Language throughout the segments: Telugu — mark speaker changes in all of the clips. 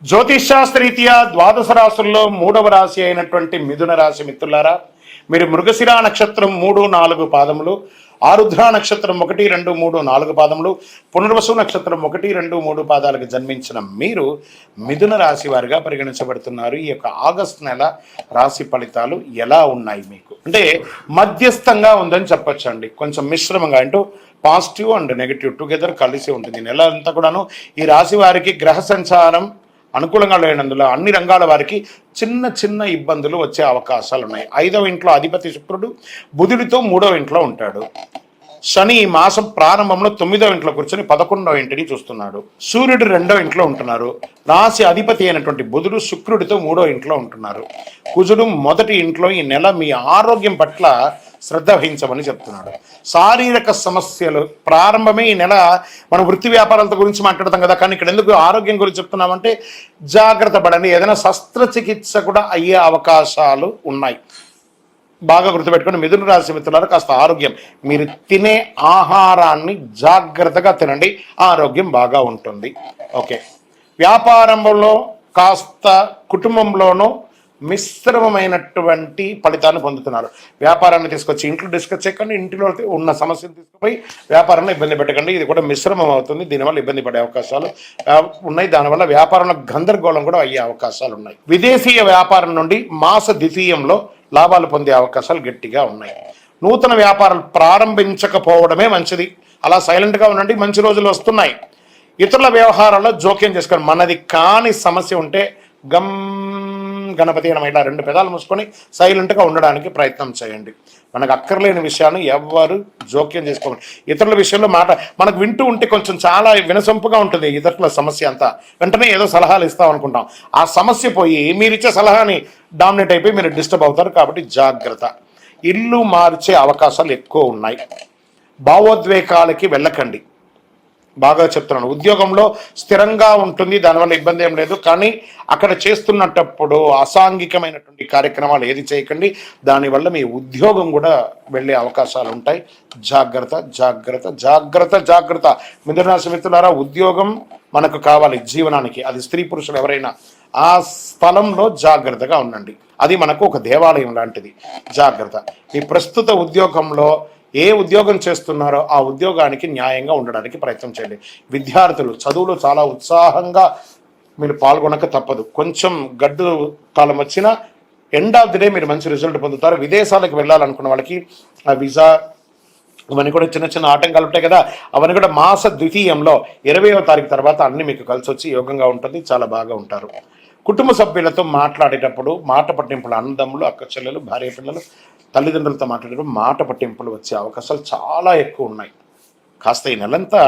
Speaker 1: జ్యోతిషాస్త్రరీత్యా ద్వాదశ రాశుల్లో మూడవ రాశి అయినటువంటి మిథున రాశి మిత్రులారా, మీరు మృగశిరా నక్షత్రం 3, 4 పాదములు, ఆరుద్ర నక్షత్రం 1, 2, 3, 4 పాదములు, పునర్వసు నక్షత్రం 1, 2, 3 పాదాలకు జన్మించిన మీరు మిథున రాశి వారిగా పరిగణించబడుతున్నారు. ఈ యొక్క ఆగస్టు నెల రాశి ఫలితాలు ఎలా ఉన్నాయి మీకు అంటే మధ్యస్థంగా ఉందని చెప్పొచ్చు అండి. కొంచెం మిశ్రమంగా అంటూ పాజిటివ్ అండ్ నెగిటివ్ టుగెదర్ కలిసి ఉంటుంది. నెల అంతా కూడాను ఈ రాశి వారికి గ్రహ సంచారం అనుకూలంగా లేనందులో అన్ని రంగాల వారికి చిన్న చిన్న ఇబ్బందులు వచ్చే అవకాశాలు ఉన్నాయి. 5వ ఇంట్లో అధిపతి శుక్రుడు బుధుడితో 3వ ఇంట్లో ఉంటాడు. శని ఈ మాసం ప్రారంభంలో 9వ ఇంట్లో కూర్చొని 11వ ఇంటిని చూస్తున్నాడు. సూర్యుడు 2వ ఇంట్లో ఉంటున్నారు. రాశి అధిపతి అయినటువంటి బుధుడు శుక్రుడితో 3వ ఇంట్లో ఉంటున్నారు. కుజుడు 1టి ఇంట్లో. ఈ నెల మీ ఆరోగ్యం పట్ల శ్రద్ధ వహించమని చెప్తున్నాడు. శారీరక సమస్యలు ప్రారంభమే ఈ నెల. మనం వృత్తి వ్యాపారాలతో గురించి మాట్లాడతాం కదా, కానీ ఇక్కడ ఎందుకు ఆరోగ్యం గురించి చెప్తున్నామంటే జాగ్రత్త పడండి. ఏదైనా శస్త్రచికిత్స కూడా అయ్యే అవకాశాలు ఉన్నాయి. బాగా గుర్తుపెట్టుకొని మిథున రాశి మిత్రులారా, కాస్త ఆరోగ్యం, మీరు తినే ఆహారాన్ని జాగ్రత్తగా తినండి, ఆరోగ్యం బాగా ఉంటుంది. ఓకే, వ్యాపారంలో కాస్త కుటుంబంలోనూ మిశ్రమమైనటువంటి ఫలితాన్ని పొందుతున్నారు. వ్యాపారాన్ని తీసుకొచ్చి ఇంట్లో డిస్కస్ చేయకండి, ఇంటిలో ఉన్న సమస్యను తీసుకుపోయి వ్యాపారాన్ని ఇబ్బంది పెట్టకండి. ఇది కూడా మిశ్రమం అవుతుంది, దీనివల్ల ఇబ్బంది పడే అవకాశాలు ఉన్నాయి. దానివల్ల వ్యాపారంలో గందరగోళం కూడా అయ్యే అవకాశాలు ఉన్నాయి. విదేశీయ వ్యాపారం నుండి మాస ద్వితీయంలో లాభాలు పొందే అవకాశాలు గట్టిగా ఉన్నాయి. నూతన వ్యాపారాలు ప్రారంభించకపోవడమే మంచిది. అలా సైలెంట్గా ఉండండి, మంచి రోజులు వస్తున్నాయి. ఇతరుల వ్యవహారాల్లో జోక్యం చేసుకోండి. మనది కాని సమస్య ఉంటే గణపతి అని ఇలా 2 పెదాలు మూసుకొని సైలెంట్గా ఉండడానికి ప్రయత్నం చేయండి. మనకు అక్కర్లేని విషయాన్ని ఎవ్వరు జోక్యం చేసుకోండి. ఇతరుల విషయంలో మనకు వింటూ ఉంటే కొంచెం చాలా వినసొంపుగా ఉంటుంది. ఇతరుల సమస్య అంతా వెంటనే ఏదో సలహాలు ఇస్తాం అనుకుంటాం. ఆ సమస్య పోయి మీరు ఇచ్చే సలహాని డామినేట్ అయిపోయి మీరు డిస్టర్బ్ అవుతారు. కాబట్టి జాగ్రత్త. ఇల్లు మార్చే అవకాశాలు ఎక్కువ ఉన్నాయి. భావోద్వేగాలకి వెళ్ళకండి. బాగా చెప్తున్నాను. ఉద్యోగంలో స్థిరంగా ఉంటుంది, దానివల్ల ఇబ్బంది ఏం లేదు. కానీ అక్కడ చేస్తున్నప్పుడు అసాంఘికమైనటువంటి కార్యక్రమాలు ఏది చేయకండి, దానివల్ల మీ ఉద్యోగం కూడా వెళ్ళే అవకాశాలు ఉంటాయి. జాగ్రత్త జాగ్రత్త జాగ్రత్త జాగ్రత్త. మిథున రాశి మిత్రులారా, ఉద్యోగం మనకు కావాలి జీవనానికి. అది స్త్రీ పురుషులు ఎవరైనా ఆ స్థలంలో జాగ్రత్తగా ఉండండి. అది మనకు ఒక దేవాలయం లాంటిది. జాగ్రత్త. మీ ప్రస్తుత ఉద్యోగంలో ఏ ఉద్యోగం చేస్తున్నారో ఆ ఉద్యోగానికి న్యాయంగా ఉండడానికి ప్రయత్నం చేయండి. విద్యార్థులు చదువులో చాలా ఉత్సాహంగా మీరు పాల్గొనక తప్పదు. కొంచెం గడ్డు కాలం వచ్చినా ఎండ్ ఆఫ్ ది డే మీరు మంచి రిజల్ట్ పొందుతారు. విదేశాలకు వెళ్ళాలనుకున్న వాళ్ళకి ఆ వీసా అవన్నీ కూడా చిన్న చిన్న ఆటంకాలు ఉంటాయి కదా, అవన్నీ కూడా మాస ద్వితీయంలో 20వ తారీఖు తర్వాత అన్ని మీకు కలిసి వచ్చి యోగంగా ఉంటుంది. చాలా బాగా ఉంటారు. కుటుంబ సభ్యులతో మాట్లాడేటప్పుడు మాట పట్టింపులు, అన్నదమ్ములు, అక్క చెల్లెలు, భార్య పిల్లలు, తల్లిదండ్రులతో మాట్లాడేటప్పుడు మాట పట్టింపులు వచ్చే అవకాశాలు చాలా ఎక్కువ ఉన్నాయి. కాస్త ఈ నెలంతా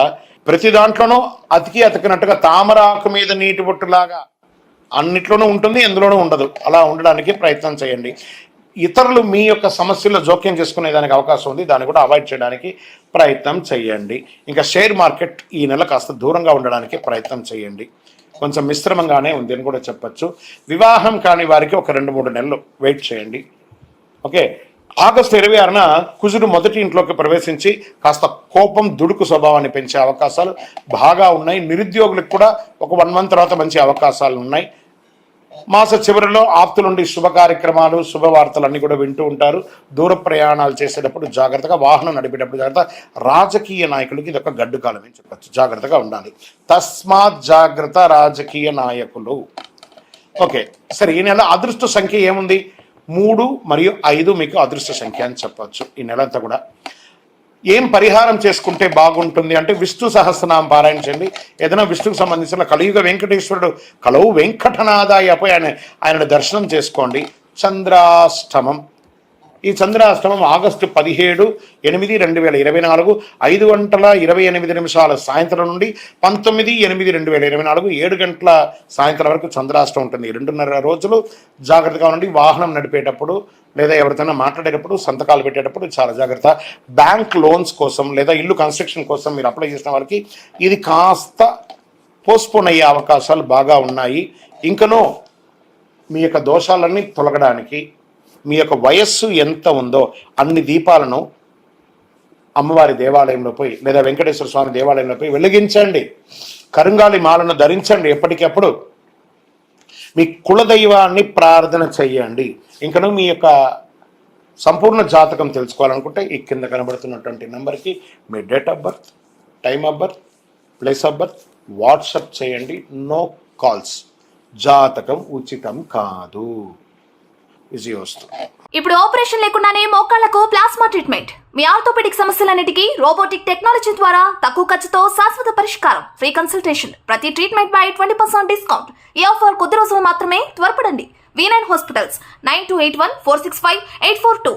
Speaker 1: ప్రతి దాంట్లోనూ అతికినట్టుగా తామరాకు మీద నీటి బొట్టులాగా అన్నిట్లోనూ ఉంటుంది, ఎందులోనూ ఉండదు. అలా ఉండడానికి ప్రయత్నం చేయండి. ఇతరులు మీ యొక్క సమస్యల్లో జోక్యం చేసుకునేదానికి అవకాశం ఉంది, దాన్ని కూడా అవాయిడ్ చేయడానికి ప్రయత్నం చేయండి. ఇంకా షేర్ మార్కెట్ ఈ నెల కాస్త దూరంగా ఉండడానికి ప్రయత్నం చేయండి. కొంచెం మిశ్రమంగానే ఉంది అని కూడా చెప్పచ్చు. వివాహం కాని వారికి ఒక 2-3 నెలలు వెయిట్ చేయండి. ఓకే, ఆగస్టు 26న కుజుడు 1టి ఇంట్లోకి ప్రవేశించి కాస్త కోపం, దుడుకు స్వభావాన్ని పెంచే అవకాశాలు బాగా ఉన్నాయి. నిరుద్యోగులకు కూడా ఒక 1 మంత్ తర్వాత మంచి అవకాశాలు ఉన్నాయి. మాస చివరిలో ఆప్తుల నుండి శుభ కార్యక్రమాలు, శుభవార్తలు అన్నీ కూడా వింటూ ఉంటారు. దూర ప్రయాణాలు చేసేటప్పుడు జాగ్రత్తగా, వాహనం నడిపేటప్పుడు జాగ్రత్త. రాజకీయ నాయకులకి ఇది ఒక గడ్డు కాలం అని చెప్పచ్చు. జాగ్రత్తగా ఉండాలి. తస్మాత్ జాగ్రత్త రాజకీయ నాయకులు. ఓకే, సరే. ఈ నెల అదృష్ట సంఖ్య ఏముంది? 3 మరియు 5 మీకు అదృష్ట సంఖ్య అని చెప్పచ్చు. ఈ నెల అంతా కూడా ఏం పరిహారం చేసుకుంటే బాగుంటుంది అంటే విష్ణు సహస్రనామం పారాయణించండి. ఏదైనా విష్ణుకు సంబంధించిన కలియుగ వెంకటేశ్వరుడు కలవు వెంకటనాథాయ పోయి ఆయన దర్శనం చేసుకోండి. చంద్రాష్టమం. ఈ చంద్రాష్టమం ఆగస్టు 17, 8, 2024 5:28 సాయంత్రం నుండి 19, 8, 2024 7 గంటల సాయంత్రం వరకు చంద్రాష్టమం ఉంటుంది. 2.5 రోజులు జాగ్రత్తగా ఉండండి. వాహనం నడిపేటప్పుడు లేదా ఎవరితోనైనా మాట్లాడేటప్పుడు, సంతకాలు పెట్టేటప్పుడు చాలా జాగ్రత్త. బ్యాంక్ లోన్స్ కోసం లేదా ఇల్లు కన్స్ట్రక్షన్ కోసం మీరు అప్లై చేసిన వారికి ఇది కాస్త పోస్ట్పోన్ అయ్యే అవకాశాలు బాగా ఉన్నాయి. ఇంకనూ మీ యొక్క దోషాలన్నీ తొలగడానికి మీ యొక్క వయస్సు ఎంత ఉందో అన్ని దీపాలను అమ్మవారి దేవాలయంలో పోయి లేదా వెంకటేశ్వర స్వామి దేవాలయంలో పోయి వెలిగించండి. కరుంగాలి మాలను ధరించండి ఎప్పటికప్పుడు. మీ కులదైవాన్ని ప్రార్థన చెయ్యండి. ఇంకను మీ యొక్క సంపూర్ణ జాతకం తెలుసుకోవాలనుకుంటే ఈ కింద కనబడుతున్నటువంటి నెంబర్కి మీ date of birth, time of birth, place of birth WhatsApp చేయండి. No calls. జాతకం ఉచితం కాదు. ఈజీ వస్తుంది.
Speaker 2: ఇప్పుడు ఆపరేషన్ లేకుండానే మోకాళ్లకు ప్లాస్మా ట్రీట్మెంట్. మీ ఆర్థోపెడిక్ సమస్యలన్నిటికీ రోబోటిక్ టెక్నాలజీ ద్వారా తక్కువ ఖర్చుతో శాశ్వత పరిష్కారం. Free consultation. ప్రతి ట్రీట్మెంట్ పై 20% డిస్కౌంట్. ఈ ఆఫర్ కొద్ది రోజులు మాత్రమే. త్వరపడండి. V9 hospitals 9281465842.